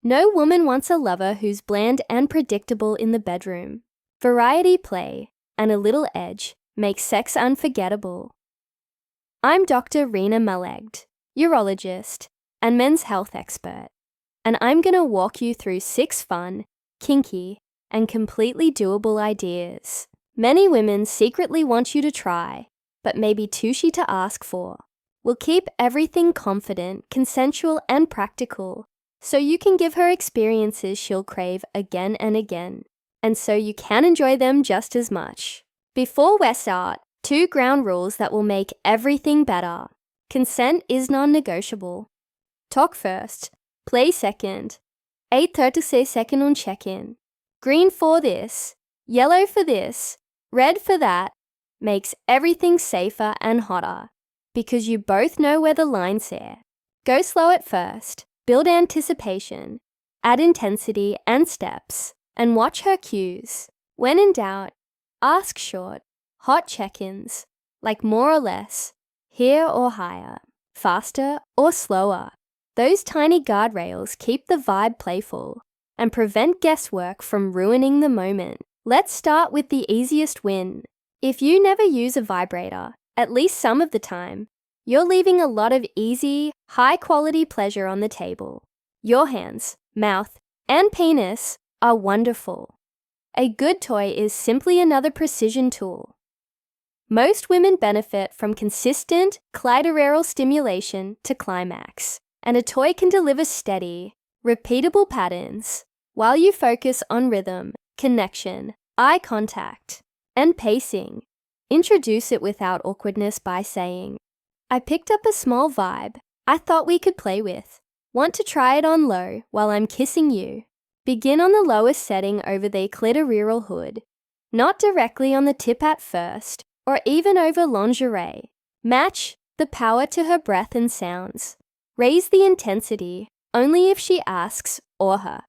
No woman wants a lover who's bland and predictable in the bedroom. Variety, play, and a little edge make sex unforgettable. I'm Dr. Rena Malegd, urologist and men's health expert, and I'm going to walk you through 6 fun, kinky, and completely doable ideas many women secretly want you to try, but may be too shy to ask for. We'll keep everything confident, consensual, and practical, so you can give her experiences she'll crave again and again, and so you can enjoy them just as much. Before we start, 2 ground rules that will make everything better. Consent is non-negotiable. Talk first, play second. 8:36 second on check-in. Green for this, yellow for this, red for that, makes everything safer and hotter, because you both know where the line's there. Go slow at first, build anticipation, add intensity and steps, and watch her cues. When in doubt, ask short, hot check-ins, like more or less, here or higher, faster or slower. Those tiny guardrails keep the vibe playful and prevent guesswork from ruining the moment. Let's start with the easiest win. If you never use a vibrator, at least some of the time, you're leaving a lot of easy, high-quality pleasure on the table. Your hands, mouth, and penis are wonderful. A good toy is simply another precision tool. Most women benefit from consistent clitoral stimulation to climax, and a toy can deliver steady, repeatable patterns while you focus on rhythm, connection, eye contact, and pacing. Introduce it without awkwardness by saying, "I picked up a small vibe I thought we could play with. Want to try it on low while I'm kissing you?" Begin on the lowest setting over the clitoral hood, not directly on the tip at first, or even over lingerie. Match the power to her breath and sounds. Raise the intensity only if she asks or her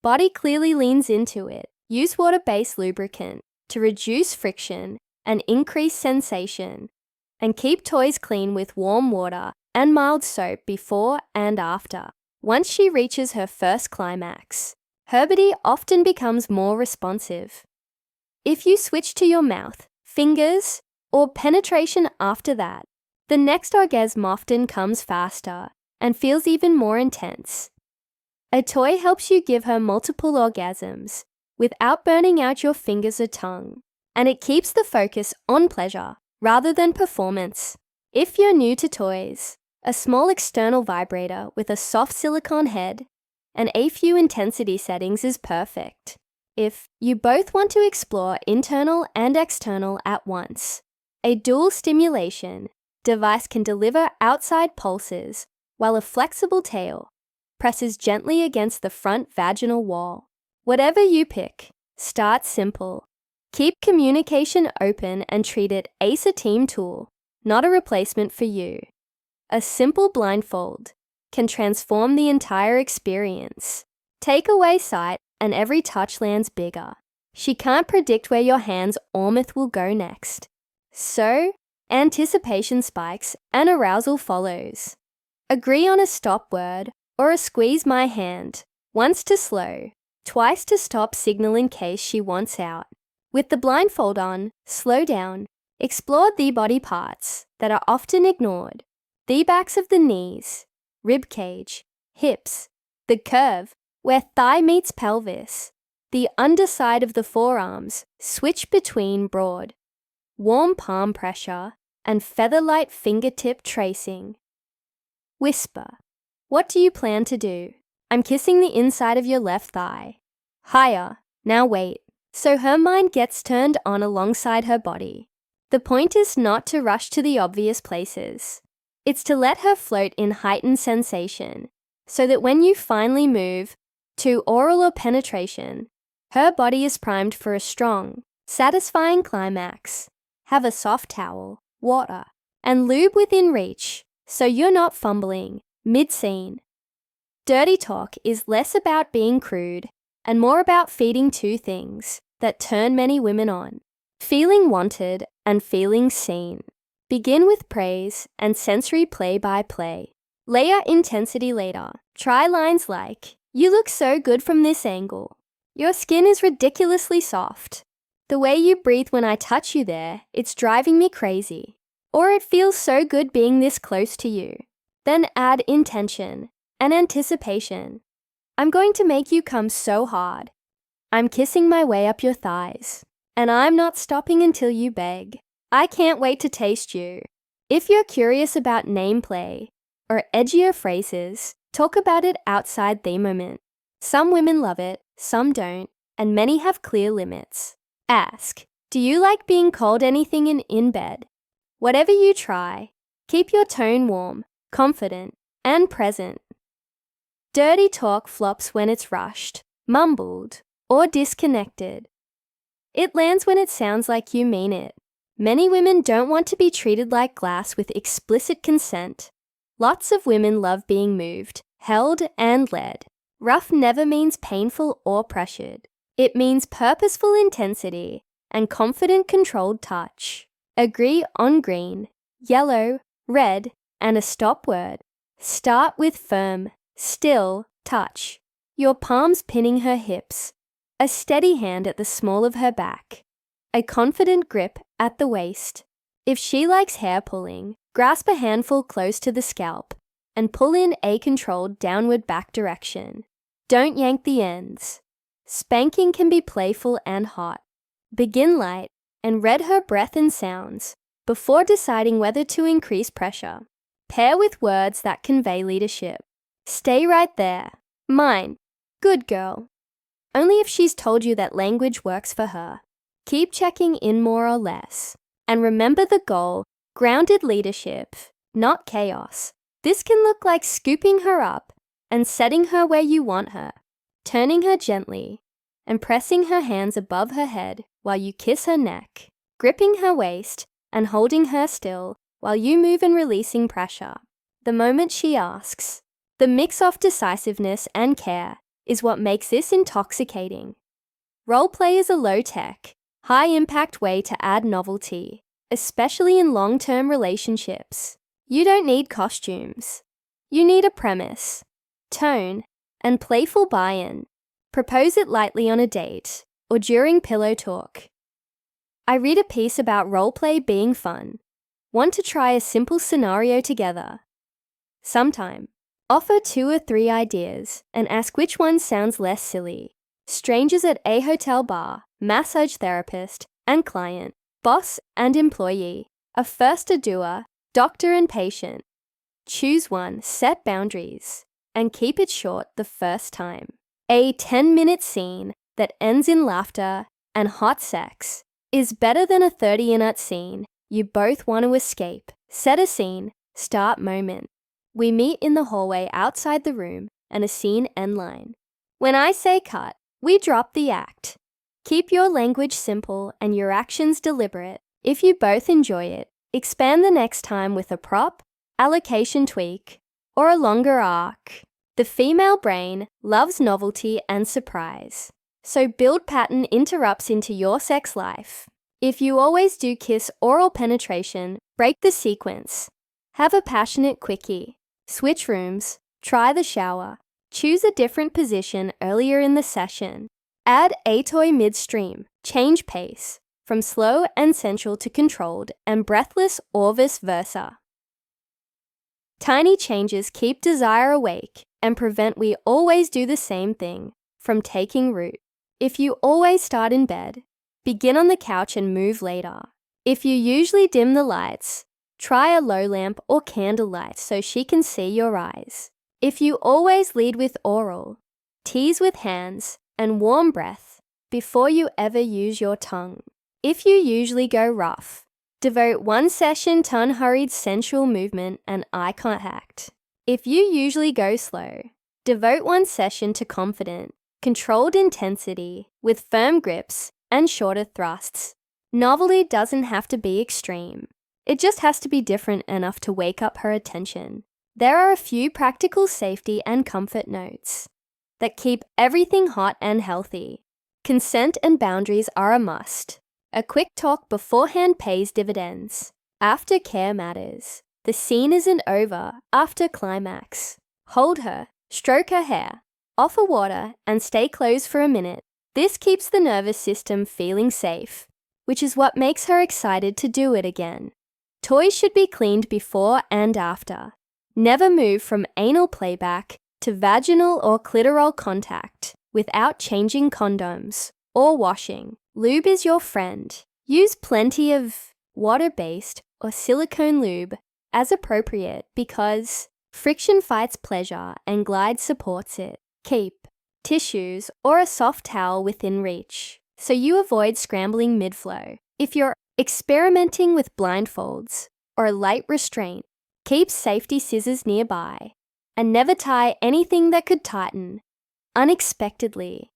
body clearly leans into it. Use water-based lubricant to reduce friction and increase sensation. And keep toys clean with warm water and mild soap before and after. Once she reaches her first climax, her body often becomes more responsive. If you switch to your mouth, fingers, or penetration after that, the next orgasm often comes faster and feels even more intense. A toy helps you give her multiple orgasms without burning out your fingers or tongue, and it keeps the focus on pleasure rather than performance. If you're new to toys, a small external vibrator with a soft silicone head and a few intensity settings is perfect. If you both want to explore internal and external at once, a dual stimulation device can deliver outside pulses while a flexible tail presses gently against the front vaginal wall. Whatever you pick, start simple. Keep communication open and treat it as a team tool, not a replacement for you. A simple blindfold can transform the entire experience. Take away sight and every touch lands bigger. She can't predict where your hands or mouth will go next. So, anticipation spikes and arousal follows. Agree on a stop word or a squeeze my hand, once to slow, twice to stop signal in case she wants out. With the blindfold on, slow down. Explore the body parts that are often ignored. The backs of the knees, rib cage, hips, the curve where thigh meets pelvis, the underside of the forearms, switch between broad, warm palm pressure, and feather-light fingertip tracing. Whisper, "What do you plan to do?" "I'm kissing the inside of your left thigh." Higher, "Now wait." So her mind gets turned on alongside her body. The point is not to rush to the obvious places. It's to let her float in heightened sensation, so that when you finally move to oral or penetration, her body is primed for a strong, satisfying climax. Have a soft towel, water, and lube within reach, so you're not fumbling mid-scene. Dirty talk is less about being crude and more about feeding 2 things that turn many women on: feeling wanted and feeling seen. Begin with praise and sensory play by play. Layer intensity later. Try lines like, You look so good from this angle. Your skin is ridiculously soft. The way you breathe when I touch you there, it's driving me crazy. Or it feels so good being this close to you. Then add intention and anticipation. I'm going to make you come so hard. I'm kissing my way up your thighs. And I'm not stopping until you beg. I can't wait to taste you. If you're curious about name play or edgier phrases, talk about it outside the moment. Some women love it, some don't, and many have clear limits. Ask, do you like being called anything in bed? Whatever you try, keep your tone warm, confident, and present. Dirty talk flops when it's rushed, mumbled, or disconnected. It lands when it sounds like you mean it. Many women don't want to be treated like glass with explicit consent. Lots of women love being moved, held, and led. Rough never means painful or pressured. It means purposeful intensity and confident, controlled touch. Agree on green, yellow, red, and a stop word. Start with firm, still touch. Your palms pinning her hips. A steady hand at the small of her back. A confident grip at the waist. If she likes hair pulling, grasp a handful close to the scalp and pull in a controlled downward back direction. Don't yank the ends. Spanking can be playful and hot. Begin light and read her breath and sounds before deciding whether to increase pressure. Pair with words that convey leadership. Stay right there. Mine. Good girl. Only if she's told you that language works for her. Keep checking in more or less. And remember the goal, grounded leadership, not chaos. This can look like scooping her up and setting her where you want her, turning her gently, and pressing her hands above her head while you kiss her neck, gripping her waist and holding her still while you move and releasing pressure. The moment she asks, the mix of decisiveness and care is what makes this intoxicating. Roleplay is a low-tech, high-impact way to add novelty, especially in long-term relationships. You don't need costumes. You need a premise, tone, and playful buy-in. Propose it lightly on a date or during pillow talk. I read a piece about roleplay being fun. Want to try a simple scenario together? Sometime. Offer 2 or 3 ideas and ask which one sounds less silly. Strangers at a hotel bar, massage therapist and client, boss and employee, a first doer, doctor and patient. Choose one, set boundaries, and keep it short the first time. A 10-minute scene that ends in laughter and hot sex is better than a 30-minute scene you both want to escape. Set a scene, start moment. We meet in the hallway outside the room and a scene end line. When I say cut, we drop the act. Keep your language simple and your actions deliberate. If you both enjoy it, expand the next time with a prop, allocation tweak, or a longer arc. The female brain loves novelty and surprise. So build pattern interrupts into your sex life. If you always do kiss oral penetration, break the sequence. Have a passionate quickie. Switch rooms, try the shower, choose a different position earlier in the session. Add a toy midstream, change pace, from slow and sensual to controlled and breathless or vice versa. Tiny changes keep desire awake and prevent we always do the same thing from taking root. If you always start in bed, begin on the couch and move later. If you usually dim the lights, try a low lamp or candlelight so she can see your eyes. If you always lead with oral, tease with hands and warm breath before you ever use your tongue. If you usually go rough, devote one session to unhurried sensual movement and eye contact. If you usually go slow, devote one session to confident, controlled intensity with firm grips and shorter thrusts. Novelty doesn't have to be extreme. It just has to be different enough to wake up her attention. There are a few practical safety and comfort notes that keep everything hot and healthy. Consent and boundaries are a must. A quick talk beforehand pays dividends. Aftercare matters. The scene isn't over after climax. Hold her, stroke her hair, Offer water and stay closed for a minute. This keeps the nervous system feeling safe, which is what makes her excited to do it again. Toys should be cleaned before and after. Never move from anal playback to vaginal or clitoral contact without changing condoms or washing. Lube is your friend. Use plenty of water-based or silicone lube as appropriate because friction fights pleasure and glide supports it. Keep tissues or a soft towel within reach so you avoid scrambling mid-flow. If you're experimenting with blindfolds or a light restraint, keep safety scissors nearby and never tie anything that could tighten unexpectedly.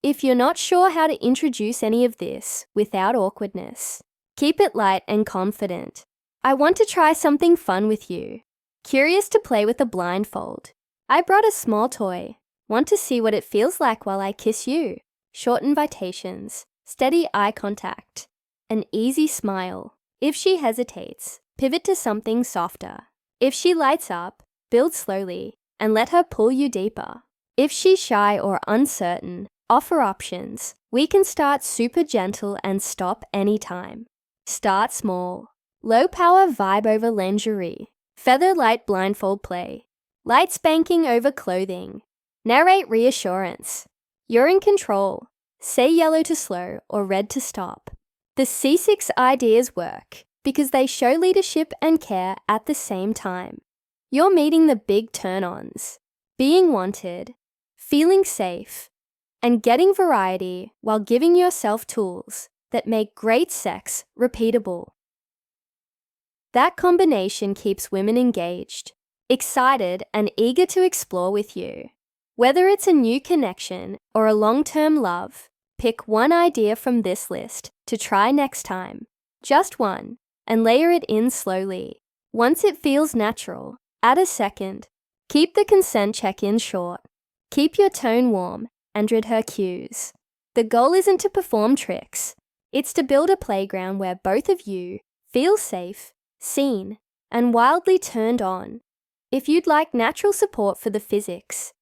If you're not sure how to introduce any of this without awkwardness, keep it light and confident. I want to try something fun with you. Curious to play with a blindfold? I brought a small toy. Want to see what it feels like while I kiss you? Short invitations, steady eye contact, an easy smile. If she hesitates, pivot to something softer. If she lights up, build slowly and let her pull you deeper. If she's shy or uncertain, offer options. We can start super gentle and stop anytime. Start small. Low power vibe over lingerie. Feather light blindfold play. Light spanking over clothing. Narrate reassurance. You're in control. Say yellow to slow or red to stop. The C6 ideas work because they show leadership and care at the same time. You're meeting the big turn-ons. Being wanted, feeling safe, and getting variety while giving yourself tools that make great sex repeatable. That combination keeps women engaged, excited, and eager to explore with you. Whether it's a new connection or a long-term love, pick one idea from this list to try next time. Just one, and layer it in slowly. Once it feels natural, add a second. Keep the consent check-in short. Keep your tone warm and read her cues. The goal isn't to perform tricks. It's to build a playground where both of you feel safe, seen, and wildly turned on. If you'd like natural support for the physics,